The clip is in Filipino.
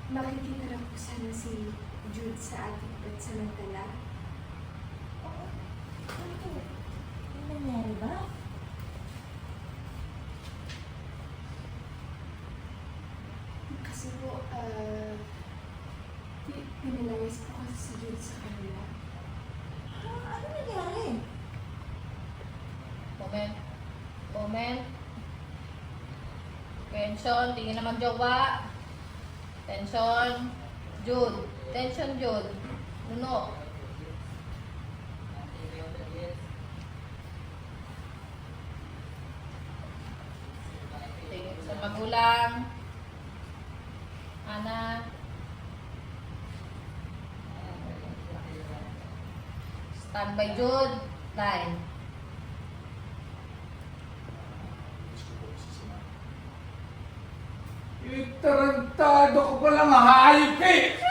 makikita lang po sana si Jude sa ating pansamantala. Ano nangyari ba? Kasi po, pinalayas po kasi si Jude sa kanila. Ano nangyari? Comment. Tension, tingin naman jowa. Tension. Jude. Tension, Jude. Nuno. Tingin sa magulang. Ana. Standby, Jude. Line. Tarantado ko palang hayop ka eh!